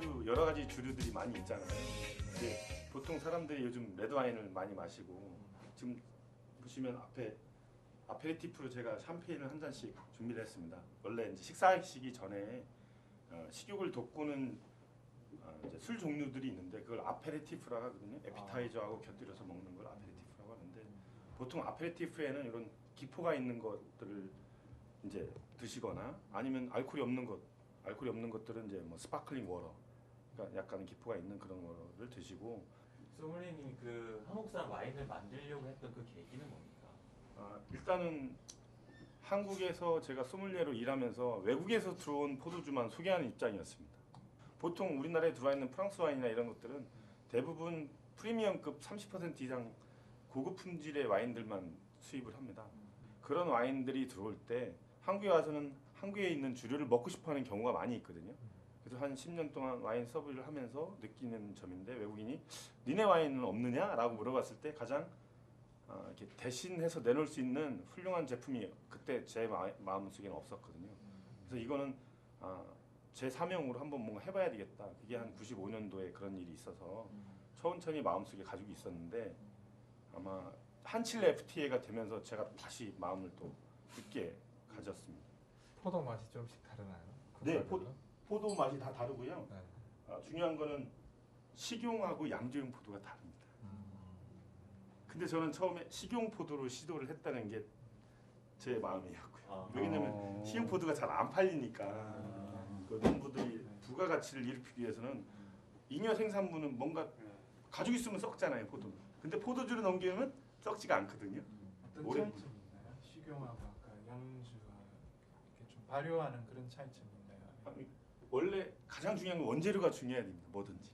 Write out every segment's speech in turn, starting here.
와인도 여러 가지 주류들이 많이 있잖아요. 근데 보통 사람들이 요즘 레드 와인을 많이 마시고 지금 보시면 앞에 아페리티프로 제가 샴페인을 한 잔씩 준비를 했습니다. 원래 이제 식사하시기 전에 식욕을 돋구는 이제 술 종류들이 있는데 그걸 아페리티프라고 하거든요. 에피타이저하고 곁들여서 먹는 걸 아페리티프라고 하는데 보통 아페리티프에는 이런 기포가 있는 것들을 이제 드시거나 아니면 알코올이 없는 것들은 이제 뭐 스파클링 워터, 그러니까 약간 기포가 있는 그런 거를 드시고. 소믈리에님이 그 한국산 와인을 만들려고 했던 그 계기는 뭡니까? 일단은 한국에서 제가 소믈리에로 일하면서 외국에서 들어온 포도주만 소개하는 입장이었습니다. 보통 우리나라에 들어와 있는 프랑스 와인이나 이런 것들은 대부분 프리미엄급 30% 이상 고급 품질의 와인들만 수입을 합니다. 그런 와인들이 들어올 때 한국에 와서는 한국에 있는 주류를 먹고 싶어하는 경우가 많이 있거든요. 그래서 한 10년 동안 와인 서브를 하면서 느끼는 점인데, 외국인이 니네 와인은 없느냐? 라고 물어봤을 때 가장 이렇게 대신해서 내놓을 수 있는 훌륭한 제품이 그때 제 마음속에는 없었거든요. 그래서 이거는 제 사명으로 한번 뭔가 해봐야 되겠다. 그게 한 95년도에 그런 일이 있어서 천천히 마음속에 가지고 있었는데, 아마 한칠레 FTA가 되면서 제가 다시 마음을 또 굳게 가졌습니다. 포도 맛이 조금씩 다르나요? 네, 포도 맛이 다 다르고요. 네. 중요한 거는 식용하고 양조용 포도가 다릅니다. 근데 저는 처음에 식용 포도로 시도를 했다는 게 제 마음이었고요. 왜냐면 식용 포도가 잘 안 팔리니까 그 농부들이 부가가치를 일으키기 위해서는 잉여 생산물은 뭔가 가지고 있으면 썩잖아요, 포도는. 근데 포도주로 넘기면 썩지가 않거든요. 어떤 차이점이 있나요? 식용하고 아까 양주가 이렇게 좀 발효하는 그런 차이점이 있나요? 원래 가장 중요한 건 원재료가 중요해야 됩니다. 뭐든지.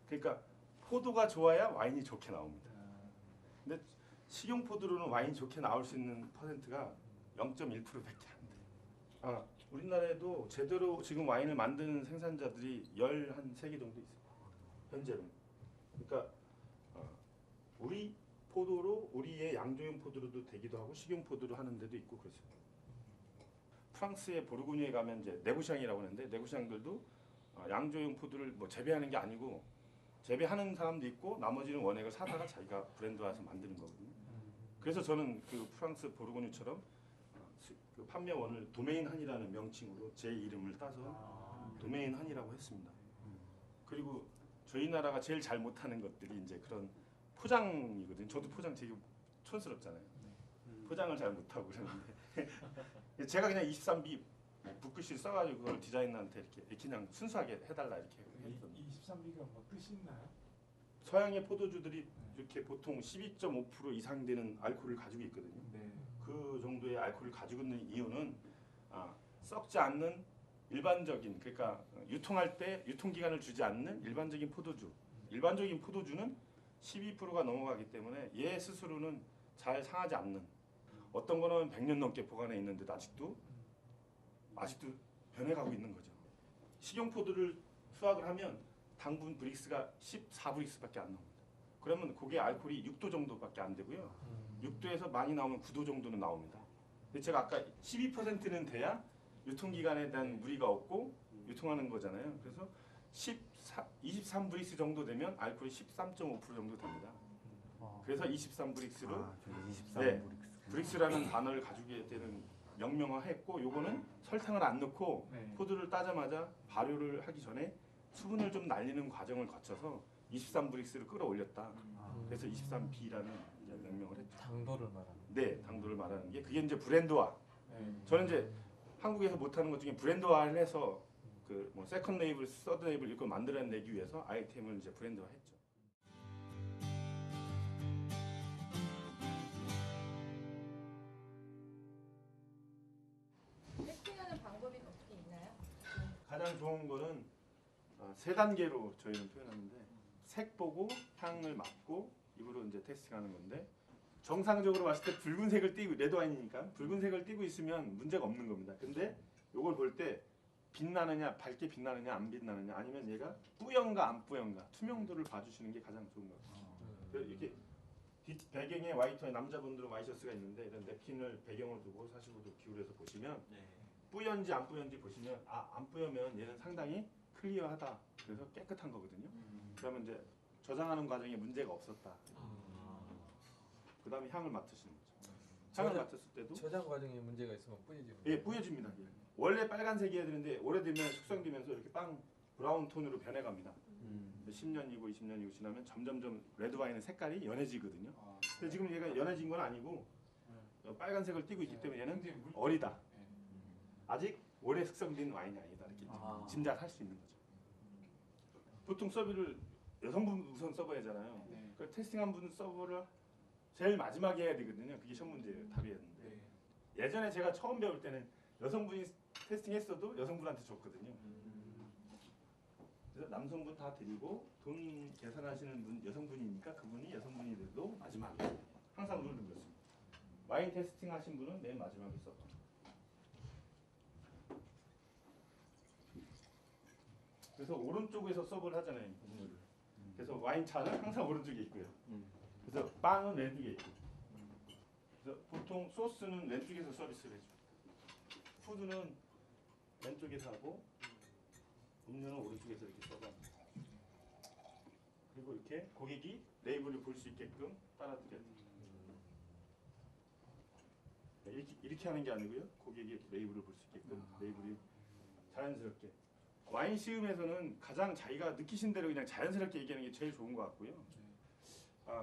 그러니까 포도가 좋아야 와인이 좋게 나옵니다. 근데 식용 포도로는 와인이 좋게 나올 수 있는 퍼센트가 0.1%밖에 안 돼요. 우리나라에도 제대로 지금 와인을 만드는 생산자들이 13개 정도 있어요. 현재로. 그러니까 우리 포도로, 우리의 양조용 포도로도 되기도 하고 식용 포도로 하는 데도 있고 그렇습니다. 프랑스의 보르고뉴에 가면 이제 네고샹이라고 하는데, 네고샹들도 양조용 포도를 뭐 재배하는 게 아니고 재배하는 사람도 있고 나머지는 원액을 사다가 자기가 브랜드화해서 만드는 거거든요. 그래서 저는 그 프랑스 보르고뉴처럼 그 판매원을 도메인한이라는 명칭으로 제 이름을 따서 도메인한이라고 했습니다. 그리고 저희 나라가 제일 잘 못하는 것들이 이제 그런 포장이거든요. 저도 포장 되게 촌스럽잖아요. 포장을 잘 못하고 그러는데 제가 그냥 23B 붓글씨 써가지고 그걸 디자이너한테 이렇게 그냥 순수하게 해달라 이렇게 했던. 23B가 뭐 뜻이 있나요? 서양의 포도주들이 이렇게 보통 12.5% 이상 되는 알코올을 가지고 있거든요. 네. 그 정도의 알코올을 가지고 있는 이유는 썩지 않는 일반적인, 그러니까 유통할 때 유통기간을 주지 않는 일반적인 포도주. 일반적인 포도주는 12%가 넘어가기 때문에 얘 스스로는 잘 상하지 않는, 어떤 거는 100년 넘게 보관해 있는데도 아직도 변해가고 있는 거죠. 식용 포도를 수확을 하면 당분 브릭스가 14브릭스밖에 안 나옵니다. 그러면 그게 알코올이 6도 정도밖에 안 되고요. 6도에서 많이 나오면 9도 정도는 나옵니다. 근데 제가 아까 12%는 돼야 유통기간에 대한 무리가 없고 유통하는 거잖아요. 그래서 23브릭스 정도 되면 알코올이 13.5% 정도 됩니다. 그래서 23브릭스로 23브릭스. 브릭스라는 단어를 가지고 되는 명명화했고, 요거는 설탕을 안 넣고 포도를 따자마자 발효를 하기 전에 수분을 좀 날리는 과정을 거쳐서 23브릭스를 끌어올렸다. 그래서 23B라는 명명을 했죠. 당도를 말하는. 네, 당도를 말하는 게 그게 이제 브랜드화. 저는 이제 한국에서 못하는 것 중에 브랜드화를 해서 그 뭐 세컨드 레이블, 서드 레이블 이걸 만들어내기 위해서 아이템을 이제 브랜드화했죠. 세팅하는 방법이 어떻게 있나요? 가장 좋은 거는 세 단계로 저희는 표현하는데, 색 보고 향을 맡고 이거로 이제 테스팅하는 건데, 정상적으로 봤을 때 붉은색을 띠고, 레드 와인이니까 붉은색을 띠고 있으면 문제가 없는 겁니다. 근데 이걸 볼 때 빛나느냐, 밝게 빛나느냐, 안 빛나느냐, 아니면 얘가 뿌연가 안 뿌연가, 투명도를 봐주시는 게 가장 좋은 것 같아요. 이렇게 뒷 배경에 화이트와인, 남자분들은 와이셔츠가 있는데 이런 냅킨을 배경으로 두고 45도 기울여서 보시면 뿌연지 안 뿌연지 보시면 안 뿌여면 얘는 상당히 클리어하다. 그래서 깨끗한 거거든요. 그러면 이제 저장하는 과정에 문제가 없었다. 그 다음에 향을 맡으시는 거죠. 향을 저장- 맡았을 때도 저장 과정에 문제가 있으면 뿌얘지는 예, 뿌얘집니다. 예. 원래 빨간색이어야 되는데 오래되면 숙성되면서 이렇게 빵 브라운 톤으로 변해갑니다. 10년이고 20년이고 지나면 점점점 레드 와인의 색깔이 연해지거든요. 아, 근데 지금 얘가 연해진 건 아니고 빨간색을 띠고 있기 때문에 얘는 어리다. 네. 아직 오래 숙성된 와인이 아니다. 이렇게 아. 짐작할 수 있는 거죠. 보통 서비를 여성분 우선 서버 하잖아요. 네. 그 테스팅한 분 서버를 제일 마지막에 해야 되거든요. 그게 시험 문제예요. 답이었는데 네. 예전에 제가 처음 배울 때는 여성분이 테스팅했어도 여성분한테 줬거든요. 그래서 남성분 다 드리고 돈 계산하시는 분 여성분이니까 그분이 여성분이 돼도 마지막에 항상 룰을 그렇습니다. 와인 테스팅 하신 분은 맨 마지막에 서버. 그래서 오른쪽에서 서브를 하잖아요. 음료를. 그래서 와인 차는 항상 오른쪽에 있고요. 그래서 빵은 왼쪽에 있고. 그래서 보통 소스는 왼쪽에서 서비스를 해줍니다. 푸드는 왼쪽에서 하고 음료는 오른쪽에서 이렇게 서브합니다. 그리고 이렇게 고객이 레이블을 볼 수 있게끔 따라드려야 돼요. 이렇게 하는 게 아니고요. 고객이 레이블을 볼 수 있게끔 레이블이 자연스럽게. 와인 시음에서는 가장 자기가 느끼신 대로 그냥 자연스럽게 얘기하는 게 제일 좋은 것 같고요.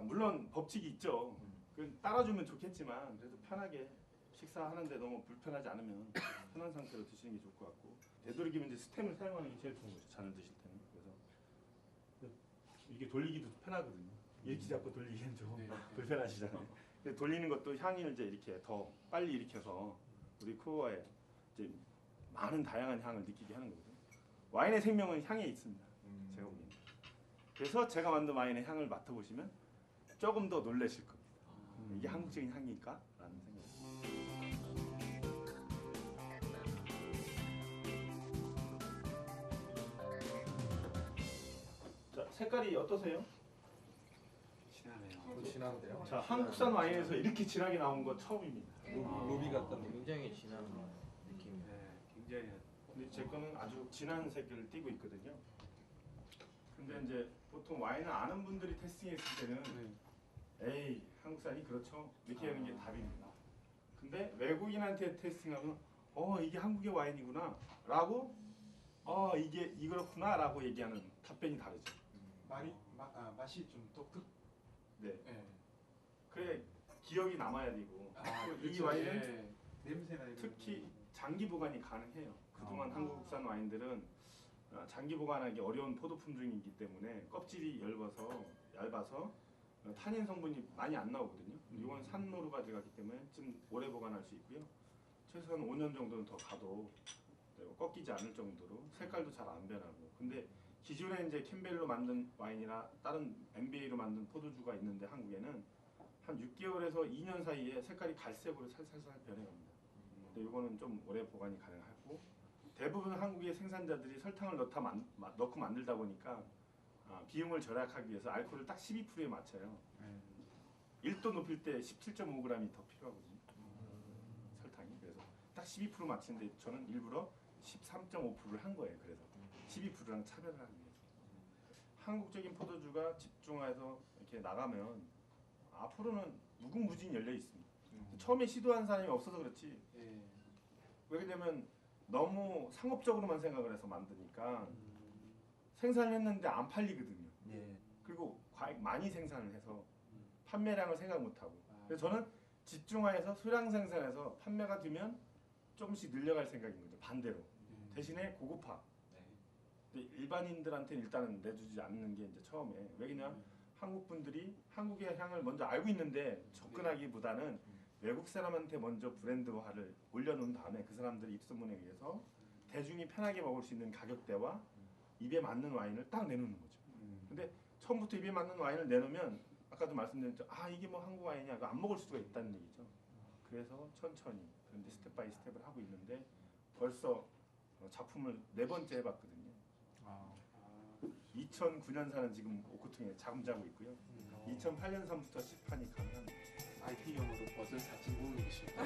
물론 법칙이 있죠. 그건 따라주면 좋겠지만 그래도 편하게 식사하는데 너무 불편하지 않으면 편한 상태로 드시는 게 좋을 것 같고 되도록이면 이제 스템을 사용하는 게 제일 좋은 거죠. 잔을 드실 때는. 그래서 이게 돌리기도 편하거든요. 이렇게 잡고 돌리기엔 좀 네. 불편하시잖아요. 근데 돌리는 것도 향을 이제 이렇게 더 빨리 일으켜서 우리 코어에 이제 많은 다양한 향을 느끼게 하는 거거든요. 와인의 생명은 향에 있습니다. 제가 보기에는. 그래서 제가 만든 와인의 향을 맡아보시면 조금 더 놀라실 겁니다. 이게 한국적인 향일까? 라는 생각이. 자, 색깔이 어떠세요? 더 진한데요? 자, 한국산 와인에서 이렇게 진하게 나온 거 처음입니다. 루비 같던 느낌. 굉장히 진한 느낌이에요. 굉장히. 근데 제 거는 아주 진한 색깔을 띠고 있거든요. 근데 이제 보통 와인을 아는 분들이 테스팅했을 때는 에이 한국산이 그렇죠 이렇게 하는 게 답입니다. 근데 외국인한테 테스팅하면 이게 한국의 와인이구나 라고 이게 이렇구나 라고 얘기하는 답변이 다르죠. 맛이 좀 독특. 네. 네. 그래 기억이 남아야 되고 또 이 그렇죠. 와인은 네. 냄새나 이런 특히 거. 장기 보관이 가능해요. 그동안 한국산 와인들은 장기 보관하기 어려운 포도 품종이기 때문에 껍질이 얇아서 타닌 성분이 많이 안 나오거든요. 이건 산노루가 들어갔기 때문에 좀 오래 보관할 수 있고요. 최소한 5년 정도는 더 가도 꺾이지 않을 정도로 색깔도 잘 안 변하고. 근데 기존에 이제 캠벨로 만든 와인이나 다른 MBA로 만든 포도주가 있는데 한국에는 한 6개월에서 2년 사이에 색깔이 갈색으로 살살살 변해갑니다. 근데 이거는 좀 오래 보관이 가능하고 대부분 한국의 생산자들이 설탕을 넣고 만들다 보니까 비용을 절약하기 위해서 알코올을 딱 12%에 맞춰요. 1도 높일 때 17.5g이 더 필요하거든요. 설탕이. 그래서 딱 12% 맞추는데 저는 일부러 13.5%를 한 거예요. 그래서 12%랑 차별을 하기 위해서. 한국적인 포도주가 집중해서 이렇게 나가면 앞으로는 무궁무진히 열려 있습니다. 처음에 시도한 사람이 없어서 그렇지. 예. 왜냐면 너무 상업적으로만 생각을 해서 만드니까 생산을 했는데 안 팔리거든요. 예. 그리고 많이 생산을 해서 판매량을 생각 못하고. 그래서 저는 집중화해서 소량 생산해서 판매가 되면 조금씩 늘려갈 생각인 거죠. 반대로. 대신에 고급화. 근데 일반인들한테는 일단은 내주지 않는 게 이제 처음에. 왜냐면 한국 분들이 한국의 향을 먼저 알고 있는데 접근하기보다는 외국 사람한테 먼저 브랜드화를 올려놓은 다음에 그 사람들의 입소문에 의해서 대중이 편하게 먹을 수 있는 가격대와 입에 맞는 와인을 딱 내놓는 거죠. 근데 처음부터 입에 맞는 와인을 내놓으면 아까도 말씀드렸죠. 이게 뭐 한국 와인이야. 안 먹을 수가 있다는 얘기죠. 그래서 천천히 그런데 스텝 바이 스텝을 하고 있는데 벌써 작품을 4번째 해봤거든요. 2009년산은 지금 오크통에 잠자고 있고요. 2008년산부터 시판이 가면 IP용으로 버섯 사진 보고 계십니다.